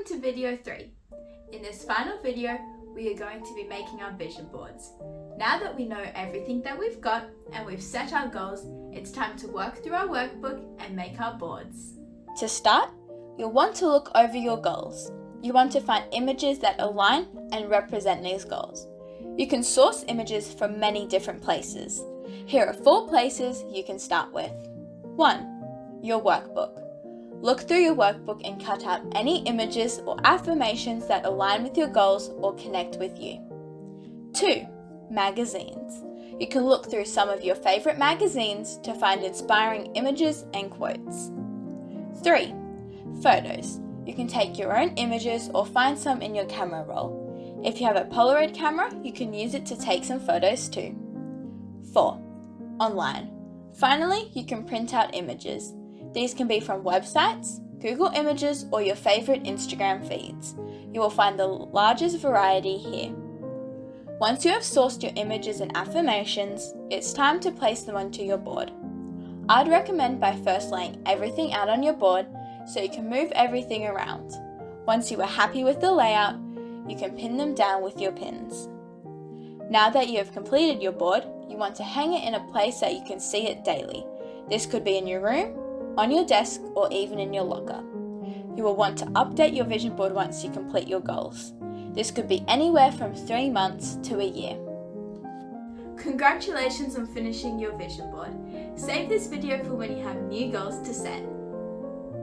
to video 3. In this final video, we are going to be making our vision boards. Now that we know everything that we've got and we've set our goals, it's time to work through our workbook and make our boards. To start, you'll want to look over your goals. You want to find images that align and represent these goals. You can source images from many different places. Here are 4 places you can start with. 1. Your workbook. Look through your workbook and cut out any images or affirmations that align with your goals or connect with you. 2. Magazines. You can look through some of your favorite magazines to find inspiring images and quotes. 3. Photos. You can take your own images or find some in your camera roll. If you have a Polaroid camera, you can use it to take some photos too. 4. Online. Finally, you can print out images. These can be from websites, Google Images, or your favorite Instagram feeds. You will find the largest variety here. Once you have sourced your images and affirmations, it's time to place them onto your board. I'd recommend by first laying everything out on your board so you can move everything around. Once you are happy with the layout, you can pin them down with your pins. Now that you have completed your board, you want to hang it in a place that you can see it daily. This could be in your room, on your desk, or even in your locker. You will want to update your vision board once you complete your goals. This could be anywhere from 3 months to a year. Congratulations on finishing your vision board. Save this video for when you have new goals to set.